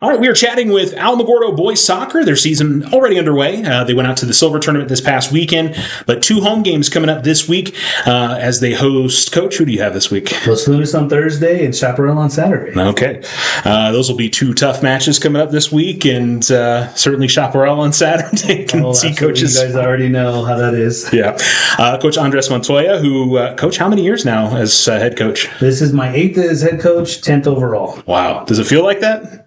All right, we are chatting with Alamogordo Boys Soccer. Their season already underway. They went out to the Silver Tournament this past weekend, but 2 home games coming up this week as they host. Coach, who do you have this week? Los Lunas on Thursday and Chaparral on Saturday. Okay. Those will be 2 tough matches coming up this week, and certainly Chaparral on Saturday. Can see coaches. You guys already know how that is. Yeah. Coach Andrez Montoya, who, Coach, how many years now as head coach? This is my 8th as head coach, 10th overall. Wow. Does it feel like that?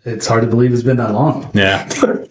It's hard to believe it's been that long. Yeah. Do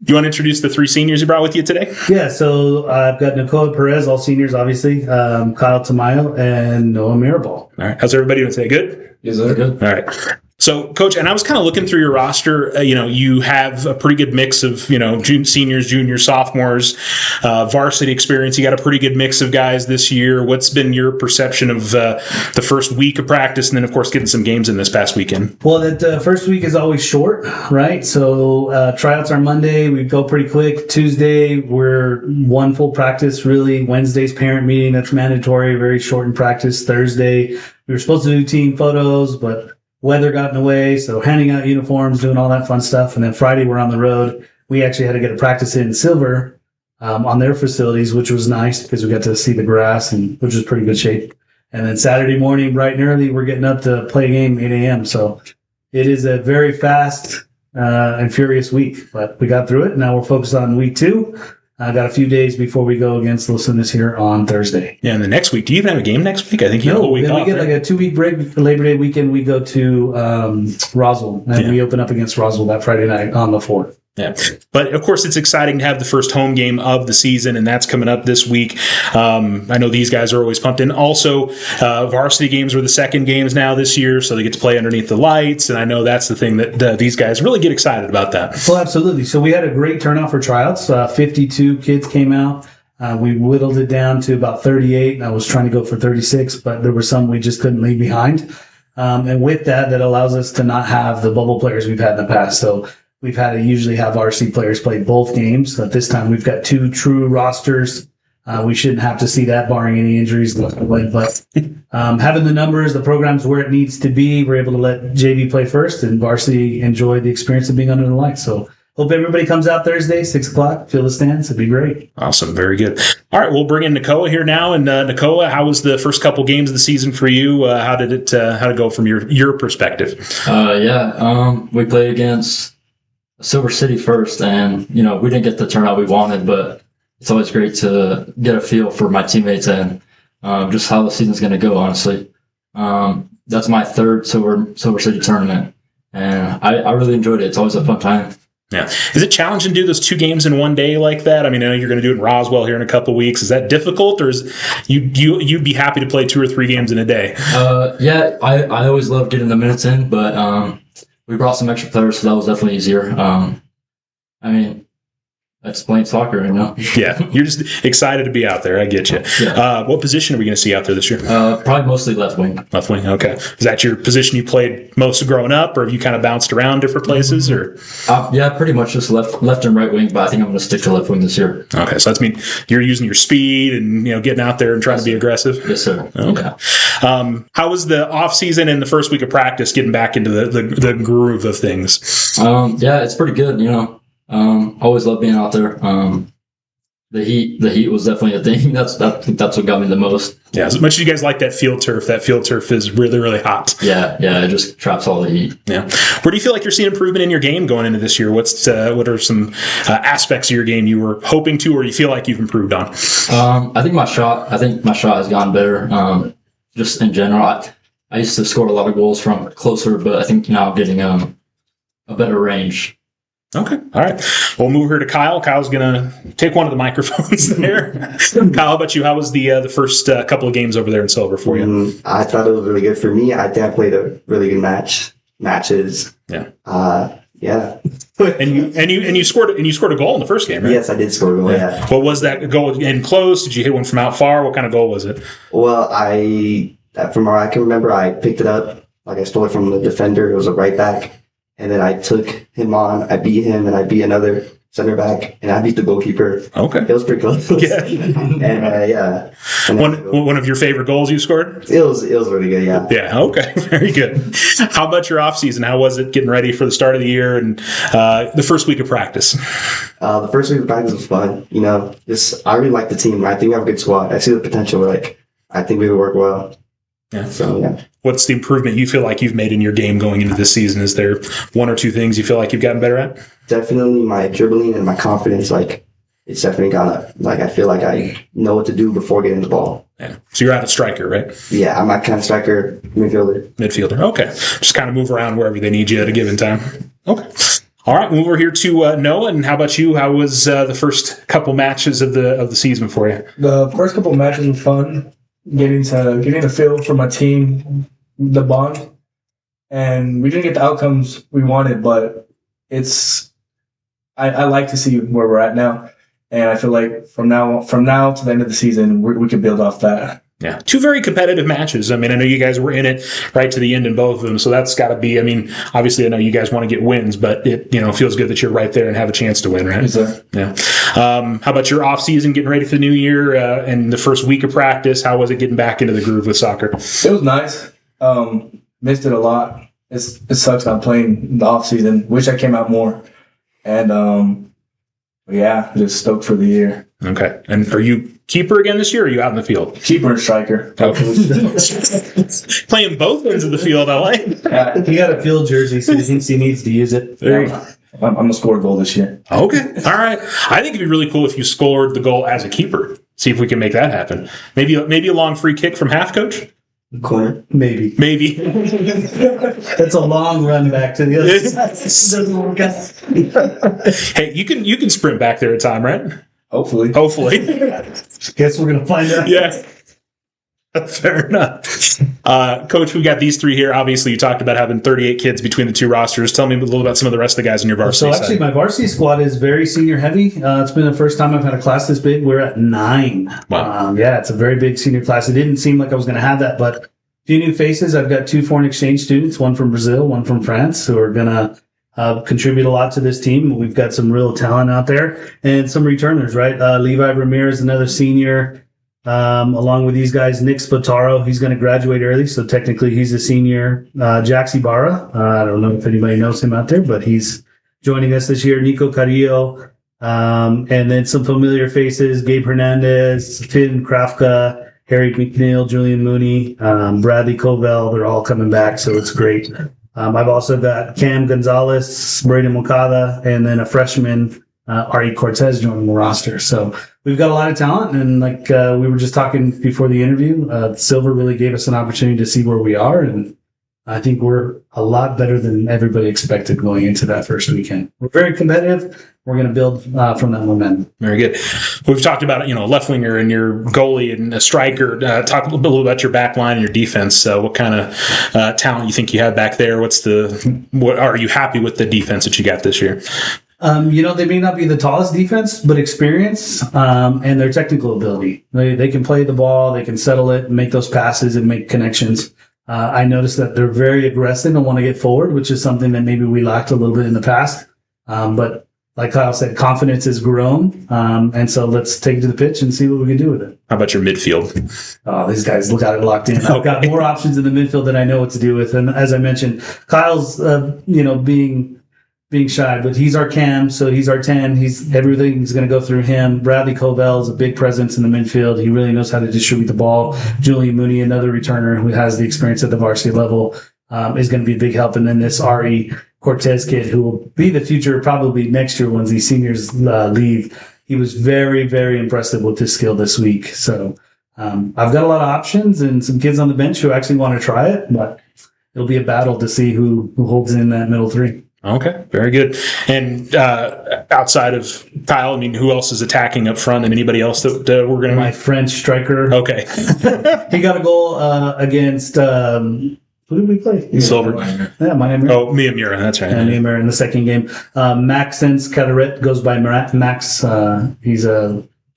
you want to introduce the 3 seniors you brought with you today? Yeah, so I've got Nakoa Perez, all seniors, obviously, Kyle Tamayo, and Noah Mirabal. All right. How's everybody doing today? Good? Yes, sir. Good. All right. So, Coach, and I was kind of looking through your roster. You have a pretty good mix of, seniors, juniors, sophomores, varsity experience. You got a pretty good mix of guys this year. What's been your perception of the first week of practice and then, of course, getting some games in this past weekend? Well, that first week is always short, right? So tryouts are Monday. We go pretty quick. Tuesday, we're 1 full practice, really. Wednesday's parent meeting. That's mandatory, very short in practice. Thursday, we were supposed to do team photos, but weather got in the way, so handing out uniforms, doing all that fun stuff. And then Friday, we're on the road. We actually had to get a practice in Silver on their facilities, which was nice because we got to see the grass, and which was pretty good shape. And then Saturday morning, bright and early, we're getting up to play a game 8 a.m. So it is a very fast and furious week, but we got through it. Now we're focused on week 2. I got a few days before we go against Los Lunas here on Thursday. Yeah, and the next week, do you even have a game next week? I think you have a week off. We get like a 2-week break for Labor Day weekend. We go to Roswell, and we open up against Roswell that Friday night on the 4th. Yeah, but of course it's exciting to have the first home game of the season, and that's coming up this week. I know these guys are always pumped in. Also, varsity games were the second games now this year, so they get to play underneath the lights, and I know that's the thing that these guys really get excited about that. Well, absolutely. So we had a great turnout for tryouts. 52 kids came out. We whittled it down to about 38, and I was trying to go for 36, but there were some we just couldn't leave behind. And with that allows us to not have the bubble players we've had in the past. So we've had to usually have RC players play both games. But this time we've got 2 true rosters. We shouldn't have to see that barring any injuries. But having the numbers, the program's where it needs to be, we're able to let JV play first and varsity enjoy the experience of being under the lights. So hope everybody comes out Thursday, 6 o'clock, fill the stands. It'd be great. Awesome. Very good. All right. We'll bring in Nakoa here now. And Nakoa, how was the first couple games of the season for you? How did it go from your perspective? We played against Silver City first, and we didn't get the turnout we wanted, but it's always great to get a feel for my teammates and just how the season's going to go, honestly. That's my 3rd Silver City tournament, and I really enjoyed it. It's always a fun time. Yeah. Is it challenging to do those 2 games in one day like that? I mean, I know you're going to do it in Roswell here in a couple of weeks. Is that difficult, or is you'd be happy to play 2 or 3 games in a day? I always love getting the minutes in, but we brought some extra players, so that was definitely easier. That's playing soccer, Yeah, you're just excited to be out there. I get you. Yeah. What position are we going to see out there this year? Probably mostly left wing. Left wing, okay. Is that your position you played most growing up, or have you kind of bounced around different places? Or pretty much just left and right wing, but I think I'm going to stick to left wing this year. Okay, so that's mean you're using your speed and getting out there and trying to be aggressive? Yes, sir. Okay. Yeah. How was the off season and the first week of practice getting back into the groove of things? It's pretty good, always love being out there. The heat was definitely a thing. That's what got me the most. Yeah, as much as you guys like that field turf is really, really hot. Yeah, it just traps all the heat. Yeah. Where do you feel like you're seeing improvement in your game going into this year? What are some aspects of your game you were hoping to, or you feel like you've improved on? I think my shot has gotten better. Just in general, I used to score a lot of goals from closer, but I think now I'm getting a better range. Okay. All right. We'll move here to Kyle. Kyle's going to take one of the microphones there. Kyle, how about you? How was the first couple of games over there in Silver for you? I thought it was really good for me. I think I played a really good matches. Yeah. Yeah. and you scored a goal in the first game, right? Yes, I did score a goal, yeah. What was that goal in close? Did you hit one from out far? What kind of goal was it? Well, from where I can remember, I picked it up. Like I stole it from the defender. It was a right back. And then I took him on. I beat him, and I beat another center back, and I beat the goalkeeper. Okay. It was pretty close. Yeah. And yeah. One of your favorite goals you scored? It was really good, yeah. Yeah, okay. Very good. How about your off season? How was it getting ready for the start of the year and the first week of practice? The first week of practice was fun. You know, I really like the team. I think we have a good squad. I see the potential. I think we would work well. Yeah. So, yeah. What's the improvement you feel like you've made in your game going into this season? Is there one or two things you feel like you've gotten better at? Definitely my dribbling and my confidence. It's definitely gone up. I feel like I know what to do before getting the ball. Yeah. So you're out of striker, right? Yeah, I'm that kind of striker, Midfielder. Okay. Just kind of move around wherever they need you at a given time. Okay. All right. Move over here to Noah. And how about you? How was the first couple matches of the season for you? The first couple of matches were fun. Getting a feel for my team, the bond, and we didn't get the outcomes we wanted, but I like to see where we're at now, and I feel like from now to the end of the season, we can build off that. Yeah, two very competitive matches. I mean, I know you guys were in it right to the end in both of them, so that's got to be. I mean, obviously, I know you guys want to get wins, but it feels good that you're right there and have a chance to win, right? Yes, sir. Yeah. How about your off season, getting ready for the new year and the first week of practice? How was it getting back into the groove with soccer? It was nice. Missed it a lot. It sucks not playing the off season. Wish I came out more, and yeah, just stoked for the year. Okay. And are you keeper again this year, or are you out in the field? Keeper and striker. Playing both ends of the field, I like. He got a field jersey, so he thinks he needs to use it. I'm going to score a goal this year. Okay. All right. I think it'd be really cool if you scored the goal as a keeper. See if we can make that happen. Maybe a long free kick from half, coach? Corner. Maybe. That's a long run back to the other side. Doesn't work out. Hey, you can sprint back there at time, right? Hopefully. Guess we're going to find out. Yeah. Fair enough. Coach, we got these three here. Obviously, you talked about having 38 kids between the two rosters. Tell me a little about some of the rest of the guys in your varsity So actually, my varsity squad is very senior heavy. It's been the first time I've had a class this big. We're at 9. Wow. Yeah, it's a very big senior class. It didn't seem like I was going to have that, but a few new faces. I've got 2 foreign exchange students, one from Brazil, one from France, who are going to contribute a lot to this team. We've got some real talent out there and some returners, right? Levi Ramirez, another senior. Along with these guys, Nick Spataro, he's going to graduate early, so technically he's a senior. Jax Ibarra, I don't know if anybody knows him out there, but he's joining us this year. Nico Carrillo, and then some familiar faces, Gabe Hernandez, Finn Krafka, Harry McNeil, Julian Mooney, Bradley Covell. They're all coming back, so it's great. I've also got Cam Gonzalez, Braden Mokada, and then a freshman, Ari Cortez, joining the roster. So we've got a lot of talent, and we were just talking before the interview, Silver really gave us an opportunity to see where we are, and I think we're a lot better than everybody expected going into that first weekend. We're very competitive. We're going to build from that momentum. Very good. We've talked about left winger and your goalie and a striker. Talk a little bit about your back line and your defense. What kind of talent you think you have back there? What are you happy with the defense that you got this year? They may not be the tallest defense, but experience and their technical ability. They can play the ball, they can settle it, and make those passes and make connections. I noticed that they're very aggressive and want to get forward, which is something that maybe we lacked a little bit in the past. But like Kyle said, confidence has grown. And so let's take it to the pitch and see what we can do with it. How about your midfield? Oh, these guys got it locked in. I've got more options in the midfield than I know what to do with. And as I mentioned, Kyle's, being shy, but he's our cam, so he's our 10. Everything's going to go through him. Bradley Covell is a big presence in the midfield. He really knows how to distribute the ball. Julian Mooney, another returner who has the experience at the varsity level, is going to be a big help. And then this Ari Cortez kid, who will be the future probably next year once these seniors leave. He was very, very impressive with his skill this week. So I've got a lot of options and some kids on the bench who actually want to try it, but it'll be a battle to see who holds in that middle three. Okay, very good. And outside of Kyle, who else is attacking up front, and anybody else that we're going to? My French striker. Okay. He got a goal against, who did we play? Silver. Yeah, my name. Oh, Mia Mira, that's right. Yeah, Mia Mira in the second game. Maxence Cadaret goes by Max. He's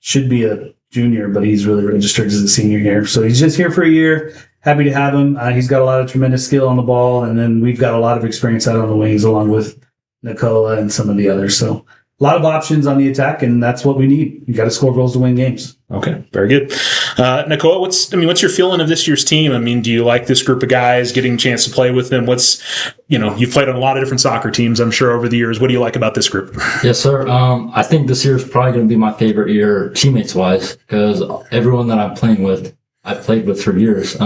should be a junior, but he's really registered as a senior here. So he's just here for a year. Happy to have him. He's got a lot of tremendous skill on the ball, and then we've got a lot of experience out on the wings along with Nakoa and some of the others. So lot of options on the attack, and that's what we need. You got to score goals to win games. Okay, very good. Nakoa, what's your feeling of this year's team? I mean, do you like this group of guys, getting a chance to play with them? You've played on a lot of different soccer teams, I'm sure, over the years. What do you like about this group? Yes, sir. I think this year is probably going to be my favorite year teammates-wise because everyone that I'm playing with, I've played with for years.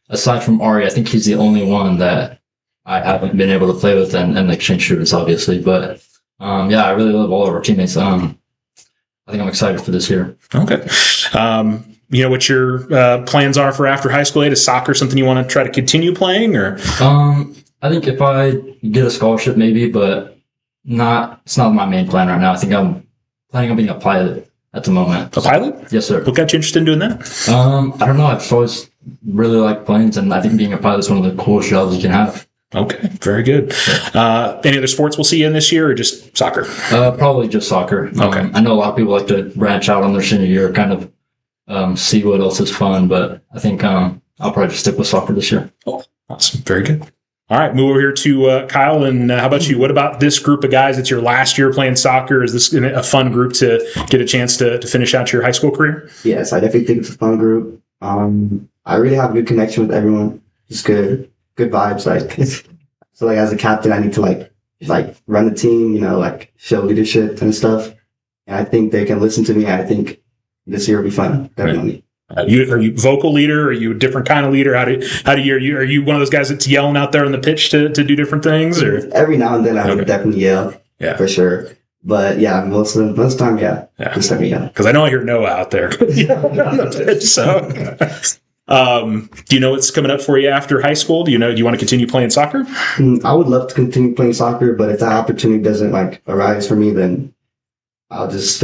Aside from Ari, I think he's the only one that I haven't been able to play with and exchange students, obviously. But, I really love all of our teammates. I think I'm excited for this year. Okay. What your plans are for after high school? Is soccer something you want to try to continue playing, or? I think if I get a scholarship, maybe, but it's not my main plan right now. I think I'm planning on being a pilot at the moment. A pilot? Yes, sir. What got you interested in doing that? I don't know. I've always really liked planes, and I think being a pilot is one of the coolest jobs you can have. Okay, very good. Any other sports we'll see you in this year, or just soccer? Probably just soccer. Okay. I know a lot of people like to branch out on their senior year, kind of see what else is fun, but I think I'll probably just stick with soccer this year. Oh, awesome. Very good. All right, move over here to Kyle, and how about you? What about this group of guys? It's your last year playing soccer. Is this a fun group to get a chance to finish out your high school career? Yes, I definitely think it's a fun group. I really have a good connection with everyone. Just good vibes. So as a captain, I need to run the team, show leadership and stuff. And I think they can listen to me. I think this year will be fun. Definitely. Are you vocal leader? Are you a different kind of leader? Are you one of those guys that's yelling out there on the pitch to do different things? Or every now and then I would definitely yell. Yeah, for sure. But yeah, most of the time, just let me yell. Because I know I hear Noah out there. So. Do you know what's coming up for you after high school? Do you want to continue playing soccer? I would love to continue playing soccer, but if that opportunity doesn't arise for me, then I'll just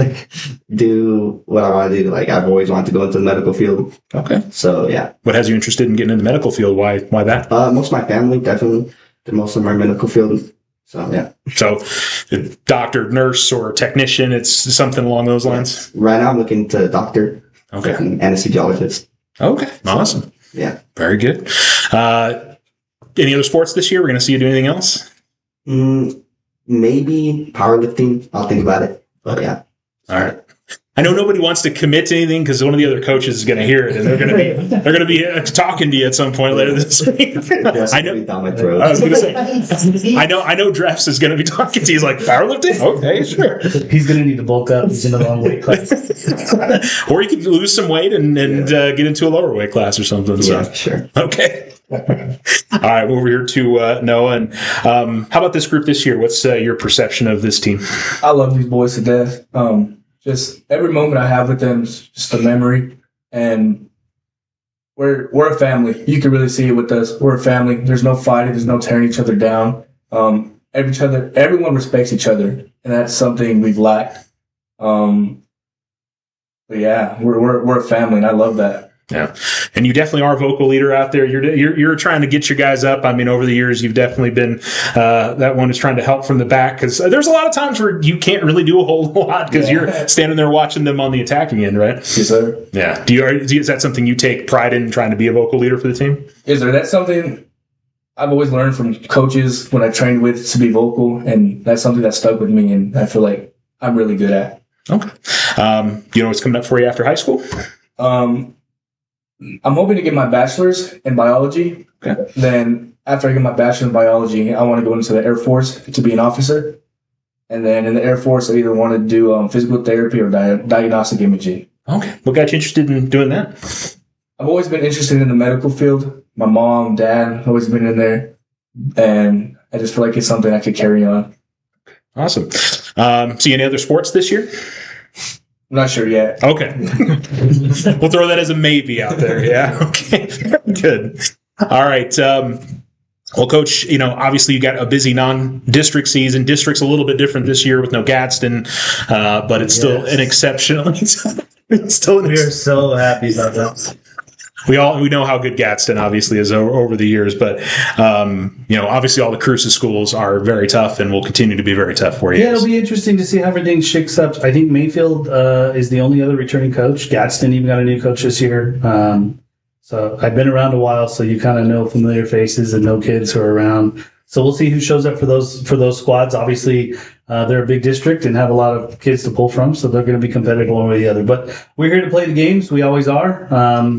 do what I want to do. I've always wanted to go into the medical field. Okay. So yeah. What has you interested in getting into the medical field? Why that? Most of my family, definitely. Most of them are medical field. So yeah. So doctor, nurse, or technician, it's something along those lines? Right now I'm looking to doctor. Okay. Anesthesiologist. Okay, awesome. Yeah. Very good. Any other sports this year? We're going to see you do anything else? Maybe powerlifting. I'll think about it. But yeah. All right. I know nobody wants to commit to anything because one of the other coaches is going to hear it, and they're going to be talking to you at some point later this week. I know. Down my throat. I was going to say. I know. Drafts is going to be talking to you. He's like, powerlifting? Okay, sure. He's going to need to bulk up. He's in the wrong weight class. Or he could lose some weight and get into a lower weight class or something. Yeah, so. sure. Okay. All right, we're over here to Noah. And how about this group this year? What's your perception of this team? I love these boys to death. Just every moment I have with them is just a memory, and we're a family. You can really see it with us. We're a family. There's no fighting. There's no tearing each other down. Everyone respects each other, and that's something we've lacked. But yeah, we're a family, and I love that. Yeah, and you definitely are a vocal leader out there. You're trying to get your guys up. I mean, over the years, you've definitely been that one who's trying to help from the back because there's a lot of times where you can't really do a whole lot because you're standing there watching them on the attacking end, right? Yes, sir. Yeah. Is that something you take pride in trying to be a vocal leader for the team? Yes, sir. That's something I've always learned from coaches when I trained with to be vocal, and that's something that stuck with me, and I feel like I'm really good at. Okay. You know what's coming up for you after high school? I'm hoping to get my bachelor's in biology. Okay. Then after I get my bachelor's in biology, I want to go into the Air Force to be an officer. And then in the Air Force, I either want to do physical therapy or diagnostic imaging. Okay. What got you interested in doing that? I've always been interested in the medical field. My mom, dad, always been in there. And I just feel like it's something I could carry on. Awesome. See any other sports this year? I'm not sure yet. Okay. We'll throw that as a maybe out there. Yeah. Okay. Good. All right. Well, Coach, obviously you got a busy non-district season. District's a little bit different this year with no Gadsden, but it's still an exceptional. We are so happy about that. We know how good Gadsden obviously is over the years, but obviously all the Cruces schools are very tough and will continue to be very tough for you. Yeah, it'll be interesting to see how everything shakes up. I think Mayfield is the only other returning coach. Gadsden even got a new coach this year. So I've been around a while, so you kind of know familiar faces and know kids who are around. So we'll see who shows up for those squads. Obviously, they're a big district and have a lot of kids to pull from, so they're going to be competitive one way or the other. But we're here to play the games. We always are.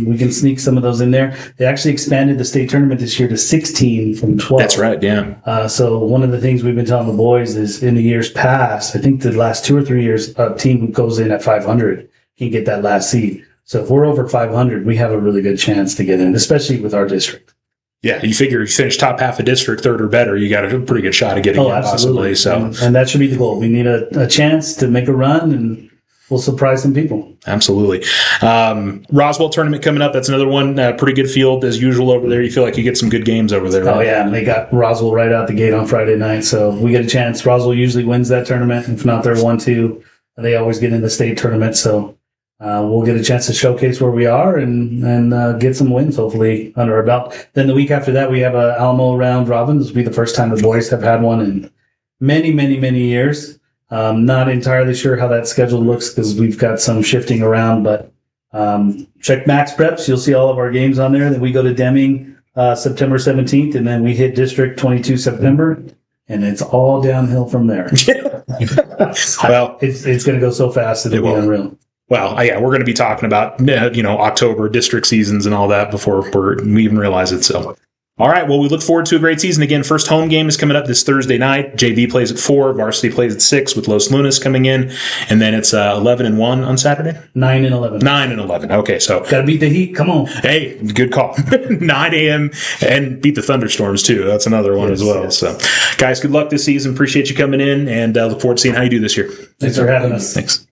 We can sneak some of those in there. They actually expanded the state tournament this year to 16 from 12. That's right, yeah. So one of the things we've been telling the boys is in the years past, I think the last 2 or 3 years, a team who goes in at 500 can get that last seed. So if we're over 500, we have a really good chance to get in, especially with our district. Yeah, you figure you finish top half of district, third or better, you got a pretty good shot of getting in, absolutely. possibly. So, and that should be the goal. We need a chance to make a run, and we'll surprise some people. Absolutely. Roswell tournament coming up. That's another one. Pretty good field as usual over there. You feel like you get some good games over there, right? Oh, yeah. And they got Roswell right out the gate on Friday night. So we get a chance. Roswell usually wins that tournament. If not, they're 1-2. They always get in the state tournament. So we'll get a chance to showcase where we are and get some wins, hopefully, under our belt. Then the week after that, we have a Alamo round robin. This will be the first time the boys have had one in many, many, many years. Not entirely sure how that schedule looks because we've got some shifting around, but check Max Preps. You'll see all of our games on there. Then we go to Deming September 17th, and then we hit District 22 September, and it's all downhill from there. Well, it's going to go so fast it'll be unreal. Well, yeah, we're going to be talking about, October district seasons and all that before we even realize it. So, all right. Well, we look forward to a great season. Again, first home game is coming up this Thursday night. JV plays at 4. Varsity plays at 6 with Los Lunas coming in. And then it's 11-1 on Saturday? 9-11. 9-11. Okay, so. Got to beat the heat. Come on. Hey, good call. 9 a.m. and beat the thunderstorms, too. That's another one as well. Yes. So, guys, good luck this season. Appreciate you coming in and look forward to seeing how you do this year. Thanks for having us. Thanks.